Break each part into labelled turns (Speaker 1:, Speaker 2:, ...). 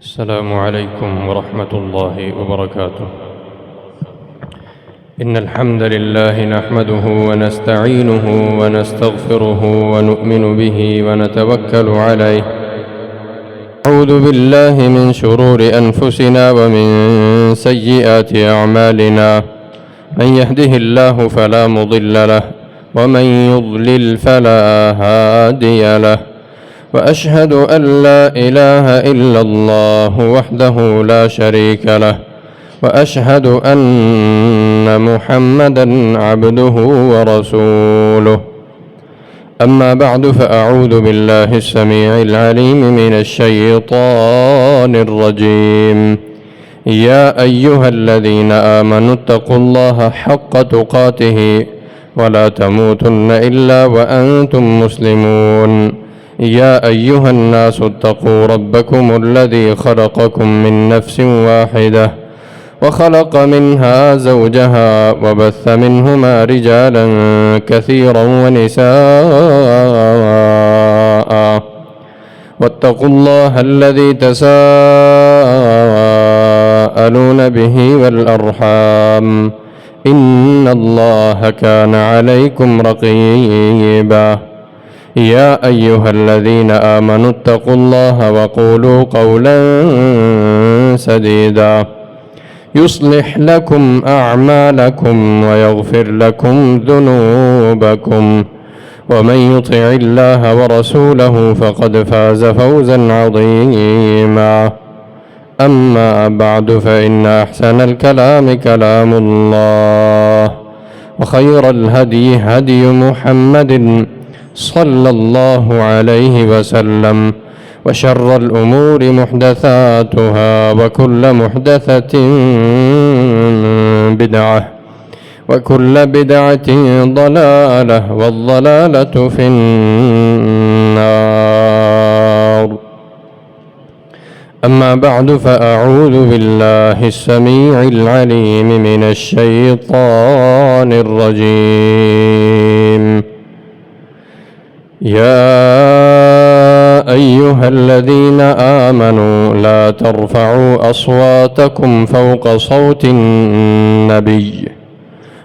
Speaker 1: السلام عليكم ورحمة الله وبركاته. إن الحمد لله نحمده ونستعينه ونستغفره ونؤمن به ونتوكل عليه. أعوذ بالله من شرور أنفسنا ومن سيئات أعمالنا. من يهده الله فلا مضل له ومن يضلل فلا هادي له. وأشهد أن لا إله إلا الله وحده لا شريك له. وأشهد أن محمدًا عبده ورسوله. أما بعد فأعوذ بالله السميع العليم من الشيطان الرجيم. يا أيها الذين آمنوا اتقوا الله حق تقاته ولا تموتن إلا وأنتم مسلمون. يا أيها الناس اتقوا ربكم الذي خلقكم من نفس واحدة وخلق منها زوجها وبث منهما رجالا كثيرا ونساء. واتقوا الله الذي تساءلون به والأرحام إن الله كان عليكم رقيبا. يا أيها الذين آمنوا اتقوا الله وقولوا قولا سديدا يصلح لكم أعمالكم ويغفر لكم ذنوبكم. ومن يطع الله ورسوله فقد فاز فوزا عظيما. أما بعد فإن أحسن الكلام كلام الله وخير الهدي هدي محمد صلى الله عليه وسلم. وشر الأمور محدثاتها وكل محدثة بدعة وكل بدعة ضلالة والضلالة في النار. أما بعد فأعوذ بالله السميع العليم من الشيطان الرجيم. يا أيها الذين آمنوا لا ترفعوا أصواتكم فوق صوت النبي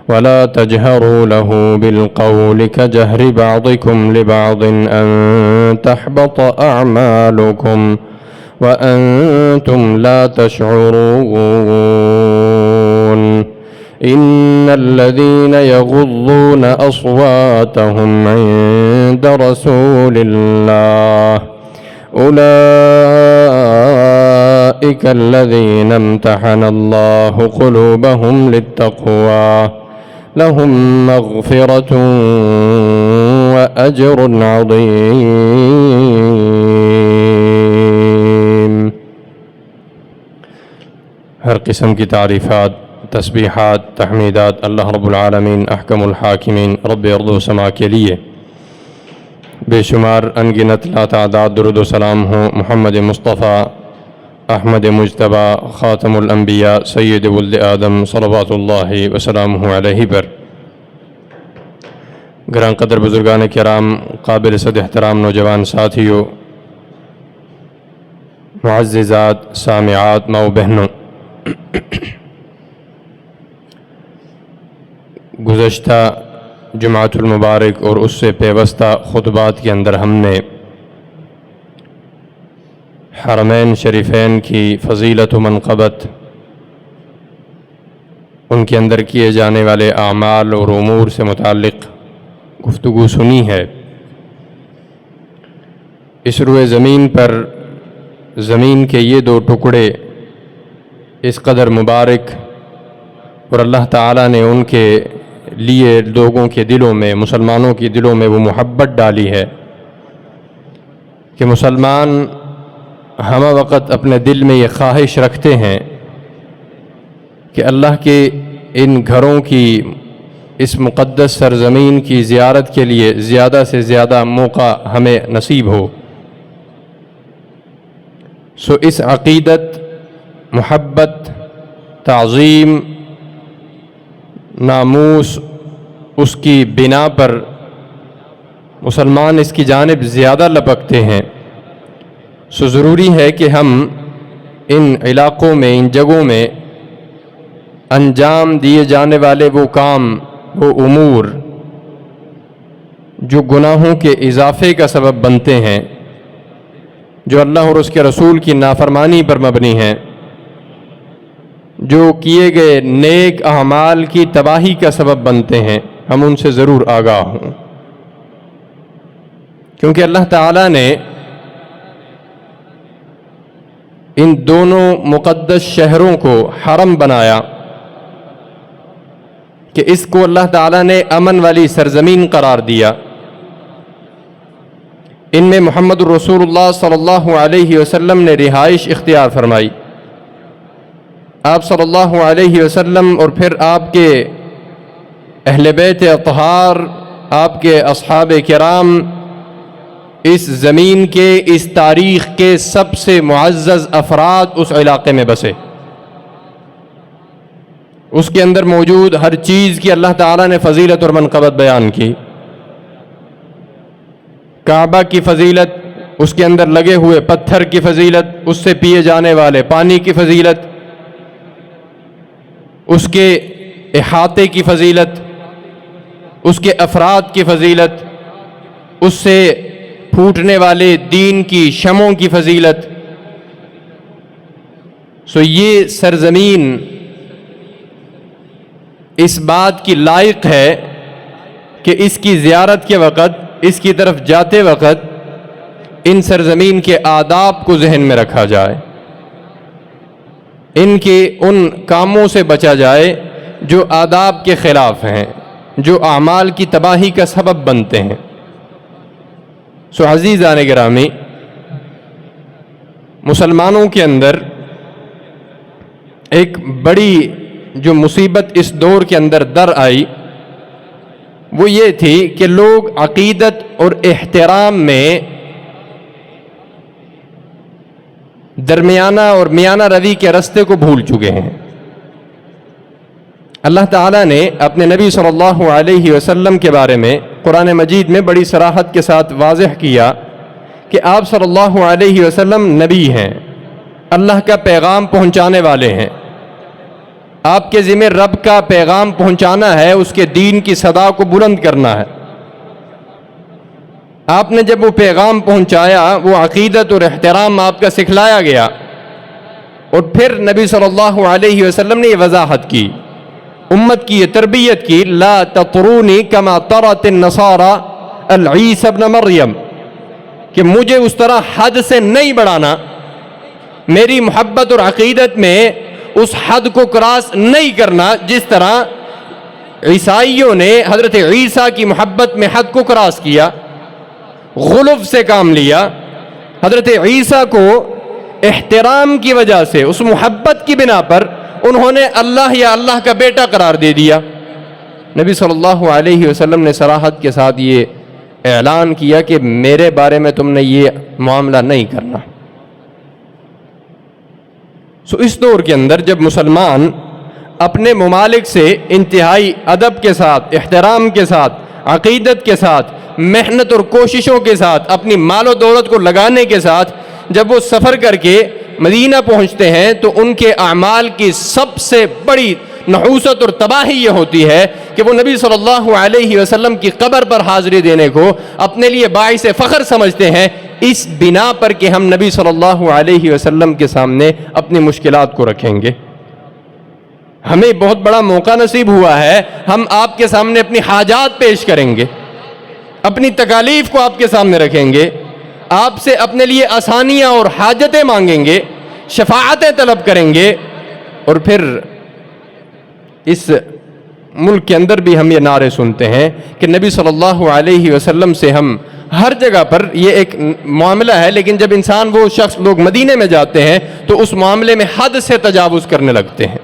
Speaker 1: ولا تجهروا له بالقول كجهر بعضكم لبعض أن تحبط أعمالكم وأنتم لا تشعرون. إن الذين يغضون أصواتهم عند رسول الله أولئك الذين امتحن الله قلوبهم للتقوى لهم مغفرة وأجر عظيم. ہر قسم کی تعریفات، تسبیحات، تحمیدات اللہ رب العالمین احکم الحاکمین رب ارض و سما کے لیے. بے شمار انگنت لا تعداد درود و سلام ہوں محمد مصطفیٰ احمد مجتبیٰ خاتم الانبیاء سید ولد آدم صلوات اللہ وسلامہ علیہ پر. گراں قدر بزرگان کرام، قابل صد احترام نوجوان ساتھیوں، معززات، سامعات، ماؤ بہنوں، گزشتہ جمعۃ المبارک اور اس سے پیوستہ خطبات کے اندر ہم نے حرمین شریفین کی فضیلت و منقبت، ان کے اندر کیے جانے والے اعمال اور امور سے متعلق گفتگو سنی ہے. اس روئے زمین پر زمین کے یہ دو ٹکڑے اس قدر مبارک، اور اللہ تعالیٰ نے ان کے لیے لوگوں کے دلوں میں، مسلمانوں کے دلوں میں وہ محبت ڈالی ہے کہ مسلمان ہمہ وقت اپنے دل میں یہ خواہش رکھتے ہیں کہ اللہ کے ان گھروں کی، اس مقدس سرزمین کی زیارت کے لیے زیادہ سے زیادہ موقع ہمیں نصیب ہو. سو اس عقیدت، محبت، تعظیم، ناموس، اس کی بنا پر مسلمان اس کی جانب زیادہ لپکتے ہیں. سو ضروری ہے کہ ہم ان علاقوں میں، ان جگہوں میں انجام دیے جانے والے وہ کام، وہ امور جو گناہوں کے اضافے کا سبب بنتے ہیں، جو اللہ اور اس کے رسول کی نافرمانی پر مبنی ہیں، جو کیے گئے نیک اعمال کی تباہی کا سبب بنتے ہیں، ہم ان سے ضرور آگاہ ہوں، کیونکہ اللہ تعالیٰ نے ان دونوں مقدس شہروں کو حرم بنایا کہ اس کو اللہ تعالیٰ نے امن والی سرزمین قرار دیا۔ ان میں محمد الرسول اللہ صلی اللہ علیہ وسلم نے رہائش اختیار فرمائی۔ آپ صلی اللہ علیہ وسلم اور پھر آپ کے اہل بیت اطہار، آپ کے اصحاب کرام اس زمین کے، اس تاریخ کے سب سے معزز افراد اس علاقے میں بسے۔ اس کے اندر موجود ہر چیز کی اللہ تعالیٰ نے فضیلت اور منقبت بیان کی۔ کعبہ کی فضیلت، اس کے اندر لگے ہوئے پتھر کی فضیلت، اس سے پیے جانے والے پانی کی فضیلت، اس کے احاطے کی فضیلت، اس کے افراد کی فضیلت، اس سے پھوٹنے والے دین کی شمعوں کی فضیلت۔ سو یہ سرزمین اس بات کی لائق ہے کہ اس کی زیارت کے وقت، اس کی طرف جاتے وقت ان سرزمین کے آداب کو ذہن میں رکھا جائے، ان کے ان کاموں سے بچا جائے جو آداب کے خلاف ہیں، جو اعمال کی تباہی کا سبب بنتے ہیں۔ سو عزیزان گرامی، مسلمانوں کے اندر ایک بڑی جو مصیبت اس دور کے اندر در آئی وہ یہ تھی کہ لوگ عقیدت اور احترام میں درمیانہ اور میانہ روی کے رستے کو بھول چکے ہیں۔ اللہ تعالیٰ نے اپنے نبی صلی اللہ علیہ وسلم کے بارے میں قرآن مجید میں بڑی صراحت کے ساتھ واضح کیا کہ آپ صلی اللہ علیہ وسلم نبی ہیں، اللہ کا پیغام پہنچانے والے ہیں، آپ کے ذمہ رب کا پیغام پہنچانا ہے، اس کے دین کی صدا کو بلند کرنا ہے۔ آپ نے جب وہ پیغام پہنچایا، وہ عقیدت اور احترام آپ کا سکھلایا گیا، اور پھر نبی صلی اللہ علیہ وسلم نے یہ وضاحت کی، امت کی یہ تربیت کی، لا تطرونی کما طرت النصارى العیسی ابن مریم، کہ مجھے اس طرح حد سے نہیں بڑھانا، میری محبت اور عقیدت میں اس حد کو کراس نہیں کرنا جس طرح عیسائیوں نے حضرت عیسیٰ کی محبت میں حد کو کراس کیا، غلو سے کام لیا۔ حضرت عیسیٰ کو احترام کی وجہ سے، اس محبت کی بنا پر انہوں نے اللہ یا اللہ کا بیٹا قرار دے دیا۔ نبی صلی اللہ علیہ وسلم نے صراحت کے ساتھ یہ اعلان کیا کہ میرے بارے میں تم نے یہ معاملہ نہیں کرنا۔ سو اس دور کے اندر جب مسلمان اپنے ممالک سے انتہائی ادب کے ساتھ، احترام کے ساتھ، عقیدت کے ساتھ، محنت اور کوششوں کے ساتھ، اپنی مال و دولت کو لگانے کے ساتھ جب وہ سفر کر کے مدینہ پہنچتے ہیں تو ان کے اعمال کی سب سے بڑی نحوست اور تباہی یہ ہوتی ہے کہ وہ نبی صلی اللہ علیہ وسلم کی قبر پر حاضری دینے کو اپنے لیے باعث فخر سمجھتے ہیں، اس بنا پر کہ ہم نبی صلی اللہ علیہ وسلم کے سامنے اپنی مشکلات کو رکھیں گے۔ ہمیں بہت بڑا موقع نصیب ہوا ہے، ہم آپ کے سامنے اپنی حاجات پیش کریں گے، اپنی تکالیف کو آپ کے سامنے رکھیں گے، آپ سے اپنے لیے آسانیاں اور حاجتیں مانگیں گے، شفاعتیں طلب کریں گے، اور پھر اس ملک کے اندر بھی ہم یہ نعرے سنتے ہیں کہ نبی صلی اللہ علیہ وسلم سے ہم ہر جگہ پر، یہ ایک معاملہ ہے، لیکن جب انسان وہ شخص لوگ مدینے میں جاتے ہیں تو اس معاملے میں حد سے تجاوز کرنے لگتے ہیں،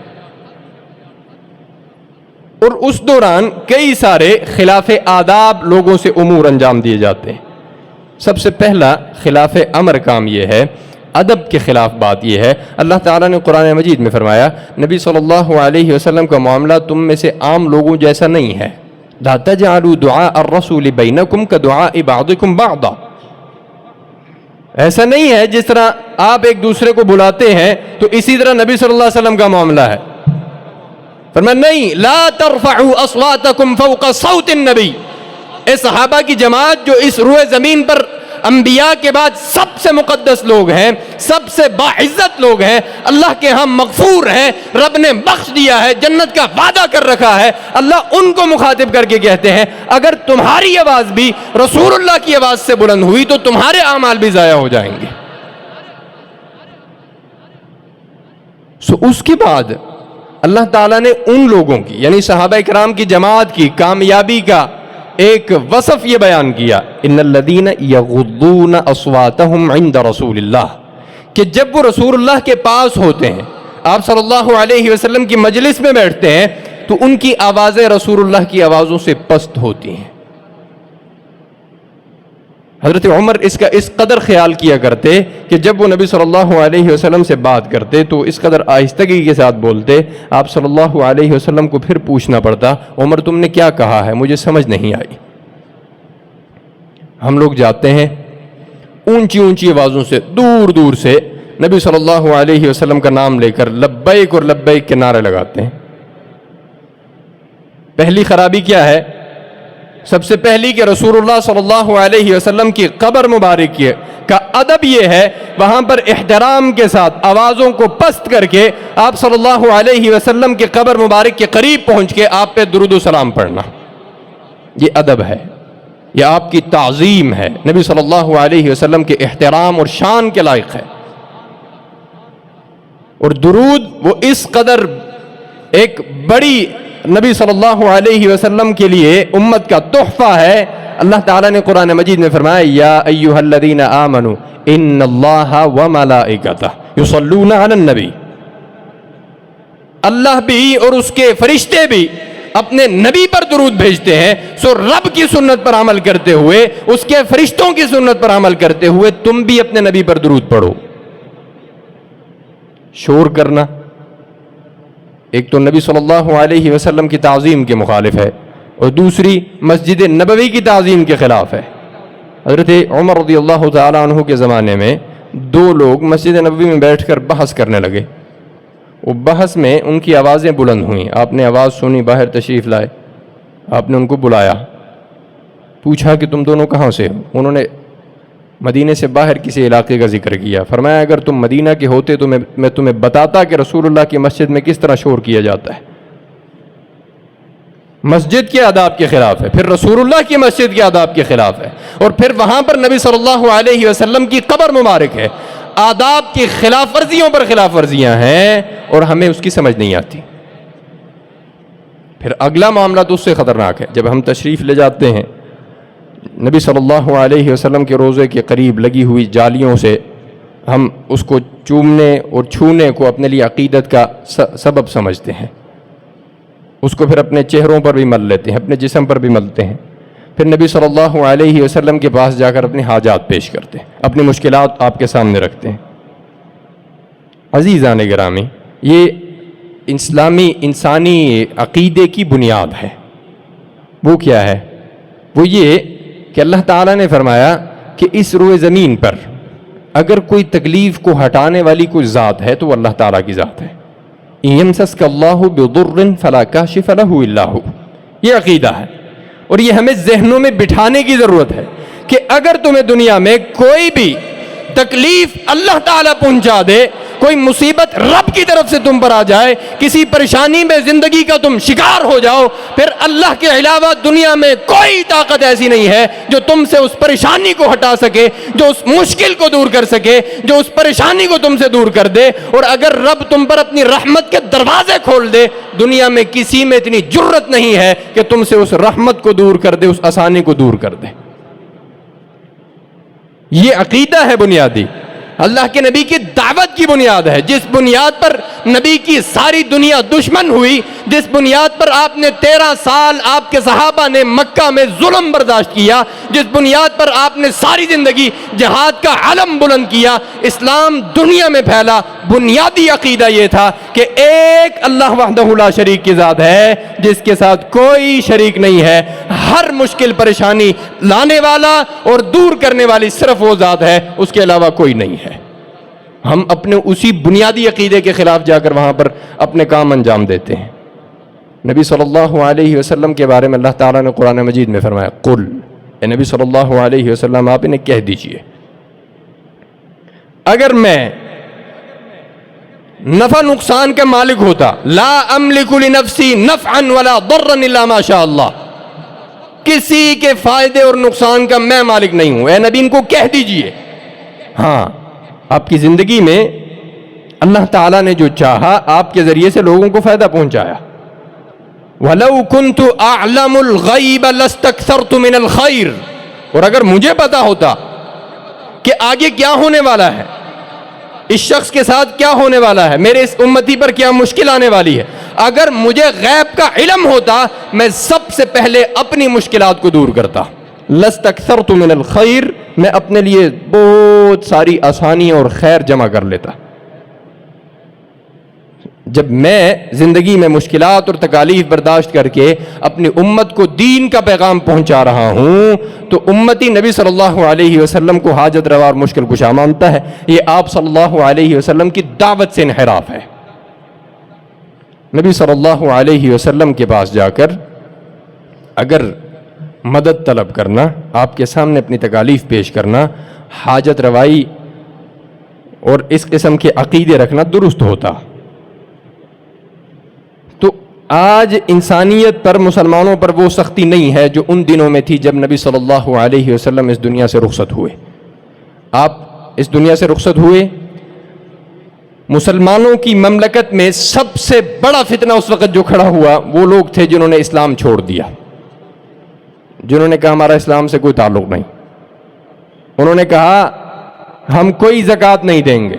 Speaker 1: اور اس دوران کئی سارے خلاف آداب لوگوں سے امور انجام دیے جاتے ہیں۔ سب سے پہلا خلاف امر کام یہ ہے، ادب کے خلاف بات یہ ہے، اللہ تعالیٰ نے قرآن مجید میں فرمایا نبی صلی اللہ علیہ وسلم کا معاملہ تم میں سے عام لوگوں جیسا نہیں ہے، لا تجعلوا دعاء الرسول بینکم کدعاء بعضکم بعضا، ایسا نہیں ہے جس طرح آپ ایک دوسرے کو بلاتے ہیں تو اسی طرح نبی صلی اللہ علیہ وسلم کا معاملہ ہے. فرمایا نہیں، لا ترفعوا اصواتکم فوق صوت النبی. اے صحابہ کی جماعت جو اس روئے زمین پر انبیاء کے بعد سب سے مقدس لوگ ہیں، سب سے باعزت لوگ ہیں، اللہ کے ہاں مغفور ہیں، رب نے بخش دیا ہے، جنت کا وعدہ کر رکھا ہے، اللہ ان کو مخاطب کر کے کہتے ہیں اگر تمہاری آواز بھی رسول اللہ کی آواز سے بلند ہوئی تو تمہارے اعمال بھی ضائع ہو جائیں گے. اس کے بعد اللہ تعالیٰ نے ان لوگوں کی یعنی صحابہ کرام کی جماعت کی کامیابی کا ایک وصف یہ بیان کیا، ان الذین یغضون اصواتہم عند رسول اللہ، کہ جب وہ رسول اللہ کے پاس ہوتے ہیں، آپ صلی اللہ علیہ وسلم کی مجلس میں بیٹھتے ہیں تو ان کی آوازیں رسول اللہ کی آوازوں سے پست ہوتی ہیں. حضرت عمر اس کا اس قدر خیال کیا کرتے کہ جب وہ نبی صلی اللہ علیہ وسلم سے بات کرتے تو اس قدر آہستگی کے ساتھ بولتے، آپ صلی اللہ علیہ وسلم کو پھر پوچھنا پڑتا، عمر تم نے کیا کہا ہے، مجھے سمجھ نہیں آئی. ہم لوگ جاتے ہیں اونچی اونچی آوازوں سے دور دور سے نبی صلی اللہ علیہ وسلم کا نام لے کر لبیک اور لبیک کے نعرے لگاتے ہیں. پہلی خرابی کیا ہے؟ سب سے پہلی کہ رسول اللہ صلی اللہ علیہ وسلم کی قبر مبارک کا ادب یہ ہے وہاں پر احترام کے ساتھ آوازوں کو پست کر کے آپ صلی اللہ علیہ وسلم کے قبر مبارک کے قریب پہنچ کے آپ پہ درود و سلام پڑھنا. یہ ادب ہے، یہ آپ کی تعظیم ہے، نبی صلی اللہ علیہ وسلم کے احترام اور شان کے لائق ہے. اور درود وہ اس قدر ایک بڑی نبی صلی اللہ علیہ وسلم کے لیے امت کا تحفہ ہے. اللہ تعالیٰ نے قرآن مجید میں فرمایا یا ایھا الذین آمنوا ان اللہ وملائکتہ یصلون علی النبی. اللہ بھی اور اس کے فرشتے بھی اپنے نبی پر درود بھیجتے ہیں. سو رب کی سنت پر عمل کرتے ہوئے، اس کے فرشتوں کی سنت پر عمل کرتے ہوئے تم بھی اپنے نبی پر درود پڑھو. شور کرنا ایک تو نبی صلی اللہ علیہ وسلم کی تعظیم کے مخالف ہے اور دوسری مسجد نبوی کی تعظیم کے خلاف ہے. حضرت عمر رضی اللہ تعالیٰ عنہ کے زمانے میں دو لوگ مسجد نبوی میں بیٹھ کر بحث کرنے لگے. وہ بحث میں ان کی آوازیں بلند ہوئیں، آپ نے آواز سنی، باہر تشریف لائے، آپ نے ان کو بلایا، پوچھا کہ تم دونوں کہاں سے ہو؟ انہوں نے مدینے سے باہر کسی علاقے کا ذکر کیا. فرمایا اگر تم مدینہ کے ہوتے تو میں تمہیں بتاتا کہ رسول اللہ کی مسجد میں کس طرح شور کیا جاتا ہے. مسجد کے آداب کے خلاف ہے، پھر رسول اللہ کی مسجد کے آداب کے خلاف ہے، اور پھر وہاں پر نبی صلی اللہ علیہ وسلم کی قبر مبارک ہے. آداب کی خلاف ورزیوں پر خلاف ورزیاں ہیں اور ہمیں اس کی سمجھ نہیں آتی. پھر اگلا معاملہ تو اس سے خطرناک ہے. جب ہم تشریف لے جاتے ہیں نبی صلی اللہ علیہ وسلم کے روضے کے قریب لگی ہوئی جالیوں سے ہم اس کو چومنے اور چھونے کو اپنے لیے عقیدت کا سبب سمجھتے ہیں، اس کو پھر اپنے چہروں پر بھی مل لیتے ہیں، اپنے جسم پر بھی ملتے ہیں. پھر نبی صلی اللہ علیہ وسلم کے پاس جا کر اپنی حاجات پیش کرتے ہیں، اپنی مشکلات آپ کے سامنے رکھتے ہیں. عزیزان گرامی، یہ انسانی عقیدے کی بنیاد ہے. وہ کیا ہے؟ وہ یہ کہ اللہ تعالیٰ نے فرمایا کہ اس روئے زمین پر اگر کوئی تکلیف کو ہٹانے والی کوئی ذات ہے تو وہ اللہ تعالیٰ کی ذات ہے. یمسسک اللہ بضر فلا کاشف لہ الا ہو. یہ عقیدہ ہے اور یہ ہمیں ذہنوں میں بٹھانے کی ضرورت ہے کہ اگر تمہیں دنیا میں کوئی بھی تکلیف اللہ تعالیٰ پہنچا دے، کوئی مصیبت رب کی طرف سے تم پر آ جائے، کسی پریشانی میں زندگی کا تم شکار ہو جاؤ، پھر اللہ کے علاوہ دنیا میں کوئی طاقت ایسی نہیں ہے جو تم سے اس پریشانی کو ہٹا سکے، جو اس مشکل کو دور کر سکے، جو اس پریشانی کو تم سے دور کر دے. اور اگر رب تم پر اپنی رحمت کے دروازے کھول دے، دنیا میں کسی میں اتنی جرت نہیں ہے کہ تم سے اس رحمت کو دور کر دے، اس آسانی کو دور کر دے. یہ عقیدہ ہے بنیادی، اللہ کے نبی کی دعوت کی بنیاد ہے. جس بنیاد پر نبی کی ساری دنیا دشمن ہوئی، جس بنیاد پر آپ نے 13 سال آپ کے صحابہ نے مکہ میں ظلم برداشت کیا، جس بنیاد پر آپ نے ساری زندگی جہاد کا علم بلند کیا، اسلام دنیا میں پھیلا، بنیادی عقیدہ یہ تھا کہ ایک اللہ وحدہ لا شریک کی ذات ہے جس کے ساتھ کوئی شریک نہیں ہے. ہر مشکل پریشانی لانے والا اور دور کرنے والی صرف وہ ذات ہے، اس کے علاوہ کوئی نہیں ہے۔ ہم اپنے اسی بنیادی عقیدے کے خلاف جا کر وہاں پر اپنے کام انجام دیتے ہیں۔ نبی صلی اللہ علیہ وسلم کے بارے میں اللہ تعالیٰ نے قرآن مجید میں فرمایا، قل، اے نبی صلی اللہ علیہ وسلم آپ انہیں کہہ دیجئے، اگر میں نفع نقصان کا مالک ہوتا، لا املک لنفسی نفعا ولا ضرا الا ما شاء اللہ، کسی کے فائدے اور نقصان کا میں مالک نہیں ہوں، اے نبی ان کو کہہ دیجئے۔ ہاں، آپ کی زندگی میں اللہ تعالیٰ نے جو چاہا آپ کے ذریعے سے لوگوں کو فائدہ پہنچایا۔ وَلَوْ كُنْتُ أَعْلَمُ الْغَيْبَ لَاسْتَكْثَرْتُ مِنَ الْخَيْرِ، اور اگر مجھے پتا ہوتا کہ آگے کیا ہونے والا ہے، اس شخص کے ساتھ کیا ہونے والا ہے، میرے اس امتی پر کیا مشکل آنے والی ہے، اگر مجھے غیب کا علم ہوتا میں سب سے پہلے اپنی مشکلات کو دور کرتا۔ لَاسْتَكْثَرْتُ مِنَ الْخَيْرِ، میں اپنے لیے بہت ساری آسانیاں اور خیر جمع کر لیتا۔ جب میں زندگی میں مشکلات اور تکالیف برداشت کر کے اپنی امت کو دین کا پیغام پہنچا رہا ہوں تو امتی نبی صلی اللہ علیہ وسلم کو حاجت روا اور مشکل کشا مانتا ہے۔ یہ آپ صلی اللہ علیہ وسلم کی دعوت سے انحراف ہے۔ نبی صلی اللہ علیہ وسلم کے پاس جا کر اگر مدد طلب کرنا، آپ کے سامنے اپنی تکالیف پیش کرنا، حاجت روائی اور اس قسم کے عقیدے رکھنا درست ہوتا، تو آج انسانیت پر، مسلمانوں پر وہ سختی نہیں ہے جو ان دنوں میں تھی جب نبی صلی اللہ علیہ وسلم اس دنیا سے رخصت ہوئے۔ آپ اس دنیا سے رخصت ہوئے، مسلمانوں کی مملکت میں سب سے بڑا فتنہ اس وقت جو کھڑا ہوا وہ لوگ تھے جنہوں نے اسلام چھوڑ دیا، جنہوں نے کہا ہمارا اسلام سے کوئی تعلق نہیں، انہوں نے کہا ہم کوئی زکوٰۃ نہیں دیں گے،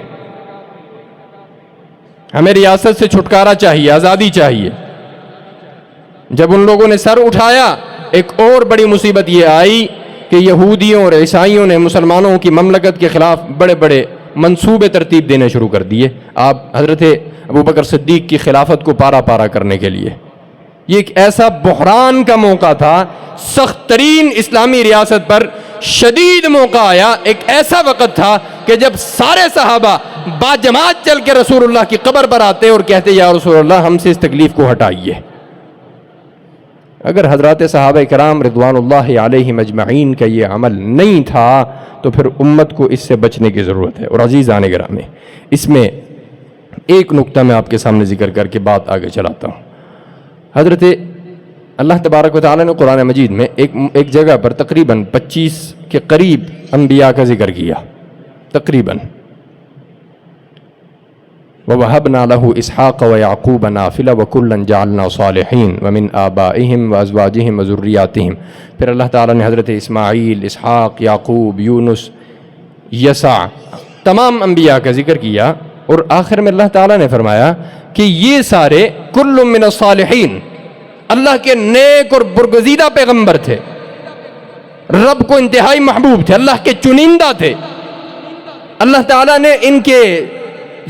Speaker 1: ہمیں ریاست سے چھٹکارا چاہیے، آزادی چاہیے۔ جب ان لوگوں نے سر اٹھایا، ایک اور بڑی مصیبت یہ آئی کہ یہودیوں اور عیسائیوں نے مسلمانوں کی مملکت کے خلاف بڑے بڑے منصوبے ترتیب دینے شروع کر دیے، آپ حضرت ابوبکر صدیق کی خلافت کو پارا پارا کرنے کے لیے۔ یہ ایک ایسا بحران کا موقع تھا، سخت ترین اسلامی ریاست پر شدید موقع آیا، ایک ایسا وقت تھا کہ جب سارے صحابہ با جماعت چل کے رسول اللہ کی قبر پر آتے اور کہتے یا رسول اللہ ہم سے اس تکلیف کو ہٹائیے۔ اگر حضرات صحابہ کرام رضوان اللہ علیہم اجمعین کا یہ عمل نہیں تھا تو پھر امت کو اس سے بچنے کی ضرورت ہے۔ اور عزیزان گرامی، اس میں ایک نقطہ میں آپ کے سامنے ذکر کر کے بات آگے چلاتا ہوں۔ حضرت اللہ تبارک و تعالیٰ نے قرآن مجید میں ایک جگہ پر تقریباً 25 کے قریب انبیاء کا ذکر کیا، تقریباً وَوَهَبْنَا لَهُ إِسْحَاقَ وَيَعْقُوبَ نَافِلَ وَكُلًّا جَعَلْنَا صَالِحِينَ وَمِنْ آبَائِهِمْ وَأَزْوَاجِهِمْ وَذُرِّيَّاتِهِمْ۔ پھر اللہ تعالیٰ نے حضرت اسماعیل، اسحاق، یعقوب، یونس، یسع، تمام انبیاء کا ذکر کیا، اور آخر میں اللہ تعالیٰ نے فرمایا کہ یہ سارے کل من الصالحین، اللہ کے نیک اور برگزیدہ پیغمبر تھے، رب کو انتہائی محبوب تھے، اللہ کے چنندہ تھے۔ اللہ تعالیٰ نے ان کے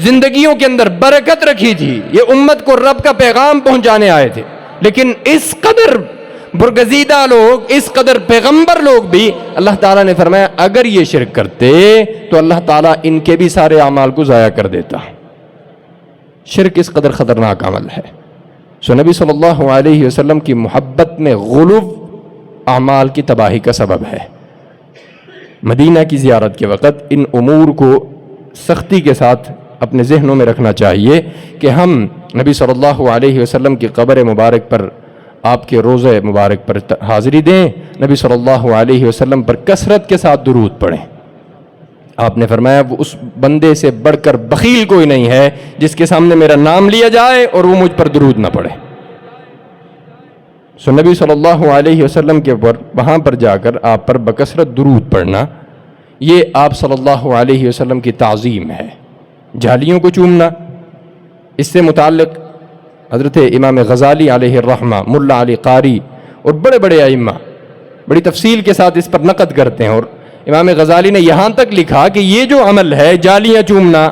Speaker 1: زندگیوں کے اندر برکت رکھی تھی، یہ امت کو رب کا پیغام پہنچانے آئے تھے، لیکن اس قدر برگزیدہ لوگ، اس قدر پیغمبر لوگ بھی اللہ تعالیٰ نے فرمایا اگر یہ شرک کرتے تو اللہ تعالیٰ ان کے بھی سارے اعمال کو ضائع کر دیتا۔ شرک اس قدر خطرناک عمل ہے۔ سو نبی صلی اللہ علیہ وسلم کی محبت میں غلو اعمال کی تباہی کا سبب ہے۔ مدینہ کی زیارت کے وقت ان امور کو سختی کے ساتھ اپنے ذہنوں میں رکھنا چاہیے کہ ہم نبی صلی اللہ علیہ وسلم کی قبر مبارک پر، آپ کے روضہ مبارک پر حاضری دیں، نبی صلی اللہ علیہ وسلم پر کثرت کے ساتھ درود پڑھیں۔ آپ نے فرمایا وہ اس بندے سے بڑھ کر بخیل کوئی نہیں ہے جس کے سامنے میرا نام لیا جائے اور وہ مجھ پر درود نہ پڑھے۔ سو نبی صلی اللہ علیہ وسلم کے وہاں پر جا کر آپ پر بکثرت درود پڑھنا، یہ آپ صلی اللہ علیہ وسلم کی تعظیم ہے۔ جھالیوں کو چومنا، اس سے متعلق حضرت امام غزالی علیہ الرحمہ، ملا علی قاری اور بڑے بڑے ائمہ بڑی تفصیل کے ساتھ اس پر نقد کرتے ہیں، اور امام غزالی نے یہاں تک لکھا کہ یہ جو عمل ہے جالیاں چومنا،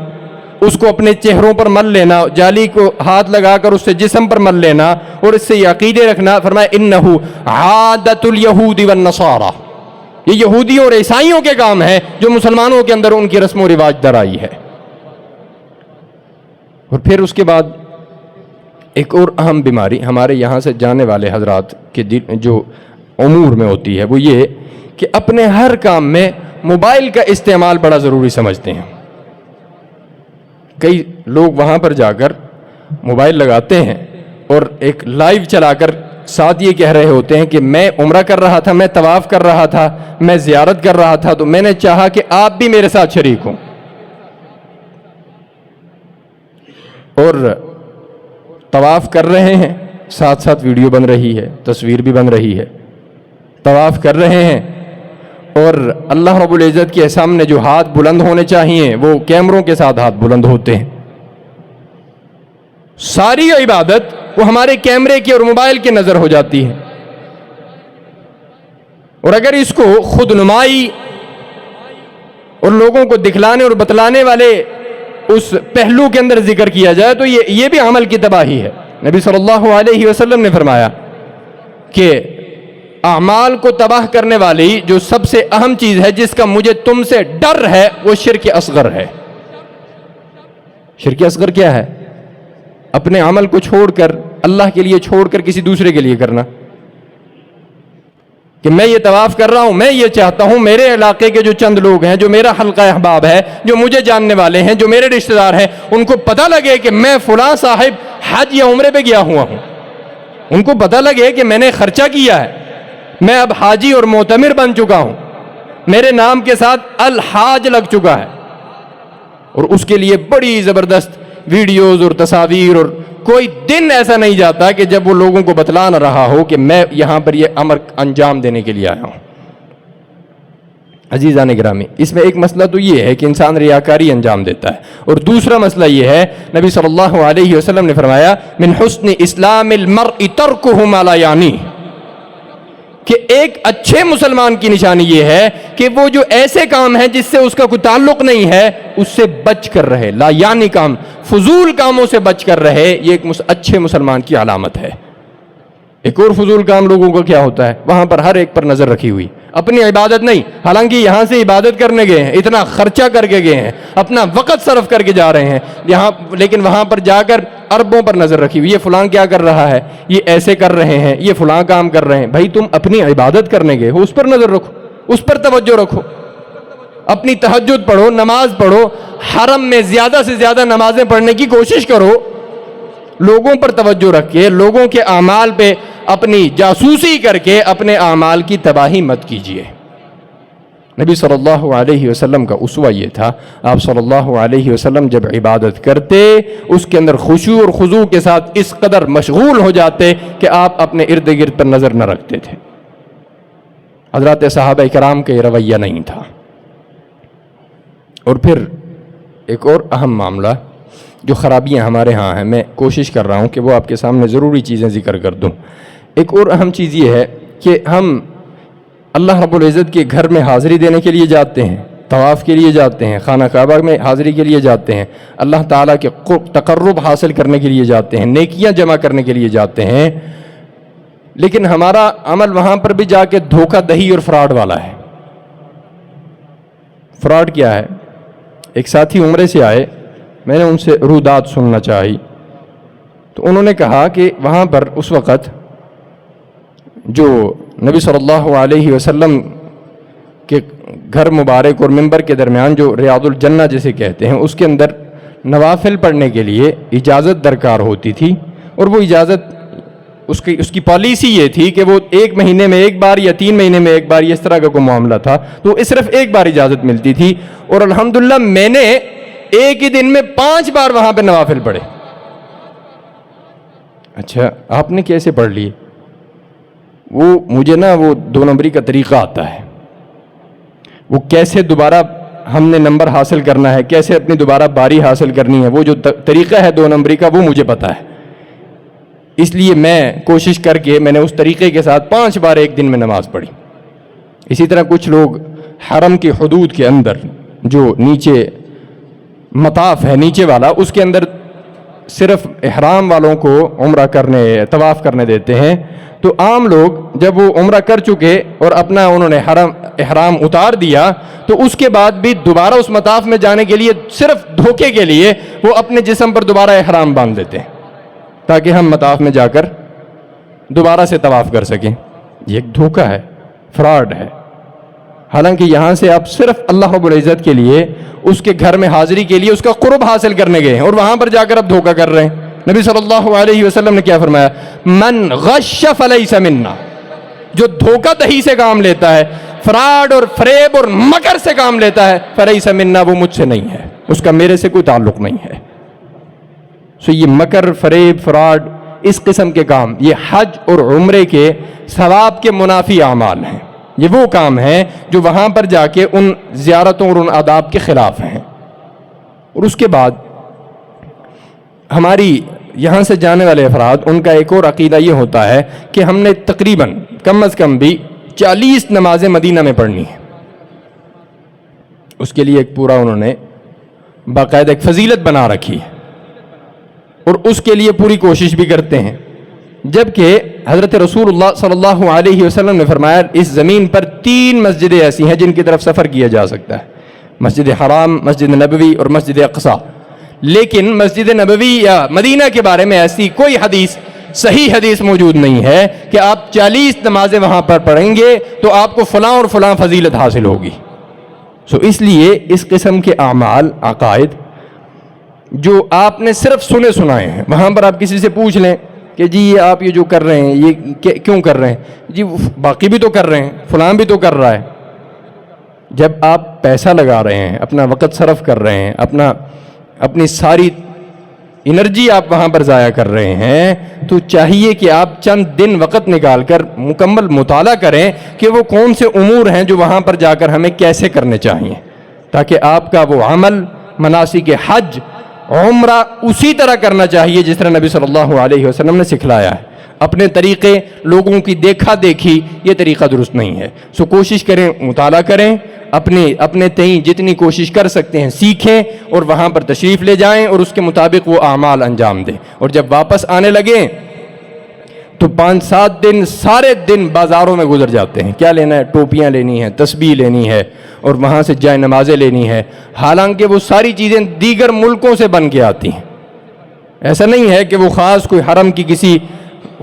Speaker 1: اس کو اپنے چہروں پر مل لینا، جالی کو ہاتھ لگا کر اس سے جسم پر مل لینا اور اس سے یہ عقیدے رکھنا، فرمایا انہو عادت الیہود والنصارى، یہ یہودیوں اور عیسائیوں کے کام ہے جو مسلمانوں کے اندر ان کی رسم و رواج در آئی ہے۔ اور پھر اس کے بعد ایک اور اہم بیماری ہمارے یہاں سے جانے والے حضرات کے جو امور میں ہوتی ہے وہ یہ کہ اپنے ہر کام میں موبائل کا استعمال بڑا ضروری سمجھتے ہیں۔ کئی لوگ وہاں پر جا کر موبائل لگاتے ہیں اور ایک لائیو چلا کر ساتھ یہ کہہ رہے ہوتے ہیں کہ میں عمرہ کر رہا تھا، میں طواف کر رہا تھا، میں زیارت کر رہا تھا، تو میں نے چاہا کہ آپ بھی میرے ساتھ شریک ہوں، اور طواف کر رہے ہیں، ساتھ ساتھ ویڈیو بن رہی ہے، تصویر بھی بن رہی ہے، طواف کر رہے ہیں اور اللہ رب العزت کے سامنے جو ہاتھ بلند ہونے چاہیے وہ کیمروں کے ساتھ ہاتھ بلند ہوتے ہیں۔ ساری عبادت وہ ہمارے کیمرے کی اور موبائل کی نظر ہو جاتی ہے، اور اگر اس کو خود نمائی اور لوگوں کو دکھلانے اور بتلانے والے اس پہلو کے اندر ذکر کیا جائے تو یہ بھی عمل کی تباہی ہے۔ نبی صلی اللہ علیہ وسلم نے فرمایا کہ اعمال کو تباہ کرنے والی جو سب سے اہم چیز ہے جس کا مجھے تم سے ڈر ہے وہ شرک اصغر ہے۔ شرک اصغر کیا ہے؟ اپنے عمل کو چھوڑ کر، اللہ کے لیے چھوڑ کر کسی دوسرے کے لیے کرنا، کہ میں یہ طواف کر رہا ہوں، میں یہ چاہتا ہوں میرے علاقے کے جو چند لوگ ہیں، جو میرا حلقہ احباب ہے، جو مجھے جاننے والے ہیں، جو میرے رشتہ دار ہیں، ان کو پتہ لگے کہ میں فلاں صاحب حج یا عمرے پہ گیا ہوا ہوں، ان کو پتہ لگے کہ میں نے خرچہ کیا ہے، میں اب حاجی اور معتمر بن چکا ہوں، میرے نام کے ساتھ الحاج لگ چکا ہے، اور اس کے لیے بڑی زبردست ویڈیوز اور تصاویر، اور کوئی دن ایسا نہیں جاتا کہ جب وہ لوگوں کو بتلا نہ رہا ہو کہ میں یہاں پر یہ امر انجام دینے کے لیے آیا ہوں۔ عزیزان گرامی، اس میں ایک مسئلہ تو یہ ہے کہ انسان ریاکاری انجام دیتا ہے، اور دوسرا مسئلہ یہ ہے، نبی صلی اللہ علیہ وسلم نے فرمایا من حسن اسلام المرء ترکہ ما لا یعنی، کہ ایک اچھے مسلمان کی نشانی یہ ہے کہ وہ جو ایسے کام ہیں جس سے اس کا کوئی تعلق نہیں ہے اس سے بچ کر رہے، لا یعنی کام، فضول کاموں سے بچ کر رہے، یہ ایک اچھے مسلمان کی علامت ہے۔ ایک اور فضول کام لوگوں کا کیا ہوتا ہے، وہاں پر ہر ایک پر نظر رکھی ہوئی، اپنی عبادت نہیں، حالانکہ یہاں سے عبادت کرنے گئے ہیں، اتنا خرچہ کر کے گئے ہیں، اپنا وقت صرف کر کے جا رہے ہیں یہاں، لیکن وہاں پر جا کر اربوں پر نظر رکھی ہوئی، یہ فلاں کیا کر رہا ہے، یہ ایسے کر رہے ہیں، یہ فلاں کام کر رہے ہیں۔ بھائی تم اپنی عبادت کرنے گئے ہو، اس پر نظر رکھو، اس پر توجہ رکھو، اپنی تہجد پڑھو، نماز پڑھو، حرم میں زیادہ سے زیادہ نمازیں پڑھنے کی کوشش کرو، لوگوں پر توجہ رکھ کے، لوگوں کے اعمال پہ اپنی جاسوسی کر کے اپنے اعمال کی تباہی مت کیجیے۔ نبی صلی اللہ علیہ وسلم کا اسوہ یہ تھا، آپ صلی اللہ علیہ وسلم جب عبادت کرتے اس کے اندر خشوع اور خضوع کے ساتھ اس قدر مشغول ہو جاتے کہ آپ اپنے ارد گرد پر نظر نہ رکھتے تھے۔ حضرات صحابہ کرام کا یہ رویہ نہیں تھا۔ اور پھر ایک اور اہم معاملہ جو خرابیاں ہمارے ہاں ہیں، میں کوشش کر رہا ہوں کہ وہ آپ کے سامنے ضروری چیزیں ذکر کر دوں۔ ایک اور اہم چیز یہ ہے کہ ہم اللہ رب العزت کے گھر میں حاضری دینے کے لیے جاتے ہیں، طواف کے لیے جاتے ہیں، خانہ کعبہ میں حاضری کے لیے جاتے ہیں، اللہ تعالیٰ کے تقرب حاصل کرنے کے لیے جاتے ہیں، نیکیاں جمع کرنے کے لیے جاتے ہیں، لیکن ہمارا عمل وہاں پر بھی جا کے دھوکہ دہی اور فراڈ والا ہے۔ فراڈ کیا ہے؟ ایک ساتھی عمرے سے آئے، میں نے ان سے رودات سننا چاہی، تو انہوں نے کہا کہ وہاں پر اس وقت جو نبی صلی اللہ علیہ وسلم کے گھر مبارک اور منبر کے درمیان جو ریاض الجنہ جسے کہتے ہیں، اس کے اندر نوافل پڑھنے کے لیے اجازت درکار ہوتی تھی، اور وہ اجازت اس کی پالیسی یہ تھی کہ وہ 1 مہینے میں ایک بار یا 3 مہینے میں ایک بار اس طرح کا کوئی معاملہ تھا، تو صرف ایک بار اجازت ملتی تھی، اور الحمدللہ میں نے ایک ہی دن میں 5 بار وہاں پہ نوافل پڑھے۔ اچھا آپ نے کیسے پڑھ لیے؟ وہ مجھے نا وہ 2 نمبری کا طریقہ آتا ہے، وہ کیسے دوبارہ ہم نے نمبر حاصل کرنا ہے، کیسے اپنی دوبارہ باری حاصل کرنی ہے، وہ جو طریقہ ہے 2 نمبری کا وہ مجھے پتا ہے، اس لیے میں کوشش کر کے میں نے اس طریقے کے ساتھ 5 بار ایک دن میں نماز پڑھی۔ اسی طرح کچھ لوگ حرم کی حدود کے اندر جو نیچے مطاف ہے نیچے والا، اس کے اندر صرف احرام والوں کو عمرہ کرنے طواف کرنے دیتے ہیں. تو عام لوگ جب وہ عمرہ کر چکے اور اپنا انہوں نے احرام اتار دیا تو اس کے بعد بھی دوبارہ اس مطاف میں جانے کے لیے صرف دھوکے کے لیے وہ اپنے جسم پر دوبارہ احرام باندھ دیتے ہیں تاکہ ہم مطاف میں جا کر دوبارہ سے طواف کر سکیں. یہ ایک دھوکہ ہے، فراڈ ہے. حالانکہ یہاں سے آپ صرف اللہ رب العزت کے لیے، اس کے گھر میں حاضری کے لیے، اس کا قرب حاصل کرنے گئے ہیں اور وہاں پر جا کر اب دھوکہ کر رہے ہیں. نبی صلی اللہ علیہ وسلم نے کیا فرمایا؟ من غش فلیس منا، جو دھوکہ دہی سے کام لیتا ہے، فراڈ اور فریب اور مکر سے کام لیتا ہے، فلیس منا، وہ مجھ سے نہیں ہے، اس کا میرے سے کوئی تعلق نہیں ہے. سو یہ مکر، فریب، فراڈ، اس قسم کے کام یہ حج اور عمرے کے ثواب کے منافی اعمال ہیں. یہ وہ کام ہیں جو وہاں پر جا کے ان زیارتوں اور ان آداب کے خلاف ہیں. اور اس کے بعد ہماری یہاں سے جانے والے افراد، ان کا ایک اور عقیدہ یہ ہوتا ہے کہ ہم نے تقریباً کم از کم بھی 40 نمازیں مدینہ میں پڑھنی ہیں. اس کے لیے ایک پورا انہوں نے باقاعدہ ایک فضیلت بنا رکھی ہے اور اس کے لیے پوری کوشش بھی کرتے ہیں. جبکہ حضرت رسول اللہ صلی اللہ علیہ وسلم نے فرمایا اس زمین پر 3 مسجدیں ایسی ہیں جن کی طرف سفر کیا جا سکتا ہے: مسجد حرام، مسجد نبوی اور مسجد اقصی. لیکن مسجد نبوی یا مدینہ کے بارے میں ایسی کوئی حدیث، صحیح حدیث موجود نہیں ہے کہ آپ 40 نمازیں وہاں پر پڑھیں گے تو آپ کو فلاں اور فلاں فضیلت حاصل ہوگی. اس لیے اس قسم کے اعمال، عقائد جو آپ نے صرف سنے سنائے ہیں، وہاں پر آپ کسی سے پوچھ لیں کہ جی یہ آپ یہ جو کر رہے ہیں یہ کیوں کر رہے ہیں؟ جی باقی بھی تو کر رہے ہیں، فلاں بھی تو کر رہا ہے. جب آپ پیسہ لگا رہے ہیں، اپنا وقت صرف کر رہے ہیں، اپنی ساری انرجی آپ وہاں پر ضائع کر رہے ہیں، تو چاہیے کہ آپ چند دن وقت نکال کر مکمل مطالعہ کریں کہ وہ کون سے امور ہیں جو وہاں پر جا کر ہمیں کیسے کرنے چاہیے، تاکہ آپ کا وہ عمل، مناسک حج، عمرہ اسی طرح کرنا چاہیے جس طرح نبی صلی اللہ علیہ وسلم نے سکھلایا ہے. اپنے طریقے، لوگوں کی دیکھا دیکھی، یہ طریقہ درست نہیں ہے. کوشش کریں، مطالعہ کریں، اپنے تئیں جتنی کوشش کر سکتے ہیں سیکھیں اور وہاں پر تشریف لے جائیں اور اس کے مطابق وہ اعمال انجام دیں. اور جب واپس آنے لگیں تو 5-7 دن سارے دن بازاروں میں گزر جاتے ہیں. کیا لینا ہے؟ ٹوپیاں لینی ہیں، تسبیح لینی ہے اور وہاں سے جائے نمازیں لینی ہے. حالانکہ وہ ساری چیزیں دیگر ملکوں سے بن کے آتی ہیں. ایسا نہیں ہے کہ وہ خاص کوئی حرم کی کسی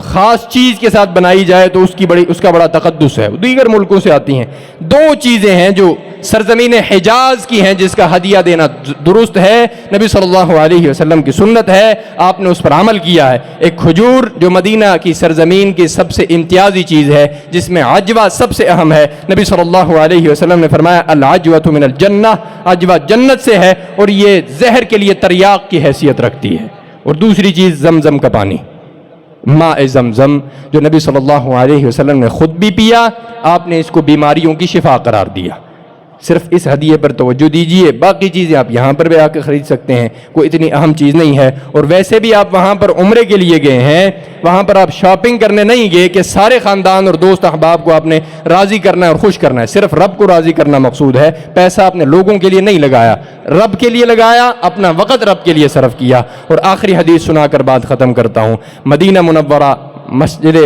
Speaker 1: خاص چیز کے ساتھ بنائی جائے تو اس کا بڑا تقدس ہے. دیگر ملکوں سے آتی ہیں. 2 چیزیں ہیں جو سرزمین حجاز کی ہیں جس کا ہدیہ دینا درست ہے، نبی صلی اللہ علیہ وسلم کی سنت ہے، آپ نے اس پر عمل کیا ہے. ایک کھجور جو مدینہ کی سرزمین کی سب سے امتیازی چیز ہے، جس میں عجوہ سب سے اہم ہے. نبی صلی اللہ علیہ وسلم نے فرمایا العجوۃ من الجنہ، عجوہ جنت سے ہے اور یہ زہر کے لیے تریاق کی حیثیت رکھتی ہے. اور دوسری چیز زمزم کا پانی، ماء زمزم، جو نبی صلی اللہ علیہ وسلم نے خود بھی پیا، آپ نے اس کو بیماریوں کی شفا قرار دیا. صرف اس ہدیے پر توجہ دیجئے، باقی چیزیں آپ یہاں پر بھی آ کے خرید سکتے ہیں، کوئی اتنی اہم چیز نہیں ہے. اور ویسے بھی آپ وہاں پر عمرے کے لیے گئے ہیں، وہاں پر آپ شاپنگ کرنے نہیں گئے کہ سارے خاندان اور دوست احباب کو آپ نے راضی کرنا ہے اور خوش کرنا ہے. صرف رب کو راضی کرنا مقصود ہے. پیسہ آپ نے لوگوں کے لیے نہیں لگایا، رب کے لیے لگایا، اپنا وقت رب کے لیے صرف کیا. اور آخری حدیث سنا کر بات ختم کرتا ہوں. مدینہ منورہ، مسجد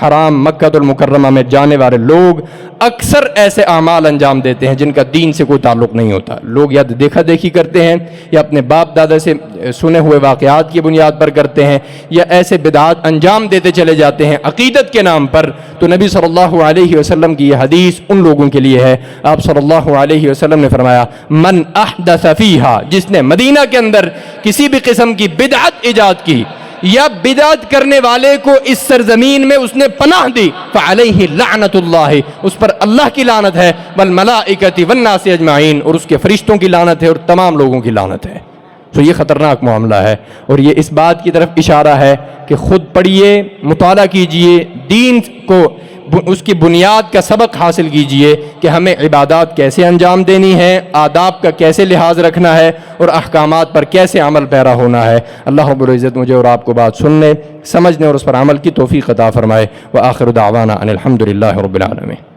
Speaker 1: حرام، مکہ المکرمہ میں جانے والے لوگ اکثر ایسے اعمال انجام دیتے ہیں جن کا دین سے کوئی تعلق نہیں ہوتا. لوگ یا دیکھا دیکھی کرتے ہیں یا اپنے باپ دادا سے سنے ہوئے واقعات کی بنیاد پر کرتے ہیں یا ایسے بدعات انجام دیتے چلے جاتے ہیں عقیدت کے نام پر. تو نبی صلی اللہ علیہ وسلم کی یہ حدیث ان لوگوں کے لیے ہے. آپ صلی اللہ علیہ وسلم نے فرمایا من احدث فیہا، جس نے مدینہ کے اندر کسی بھی قسم کی بدعت ایجاد کی یا بدعت کرنے والے کو اس سرزمین میں اس نے پناہ دی، فعلیہ لعنت اللہ، اس پر اللہ کی لعنت ہے، والملائکۃ والناس اجمعین، اور اس کے فرشتوں کی لعنت ہے اور تمام لوگوں کی لعنت ہے. تو یہ خطرناک معاملہ ہے اور یہ اس بات کی طرف اشارہ ہے کہ خود پڑھیے، مطالعہ کیجئے، دین کو اس کی بنیاد کا سبق حاصل کیجئے کہ ہمیں عبادات کیسے انجام دینی ہے، آداب کا کیسے لحاظ رکھنا ہے اور احکامات پر کیسے عمل پیرا ہونا ہے. اللہ رب العزت مجھے اور آپ کو بات سننے، سمجھنے اور اس پر عمل کی توفیق عطا فرمائے. وآخر دعوانا ان الحمد للہ رب العالمین.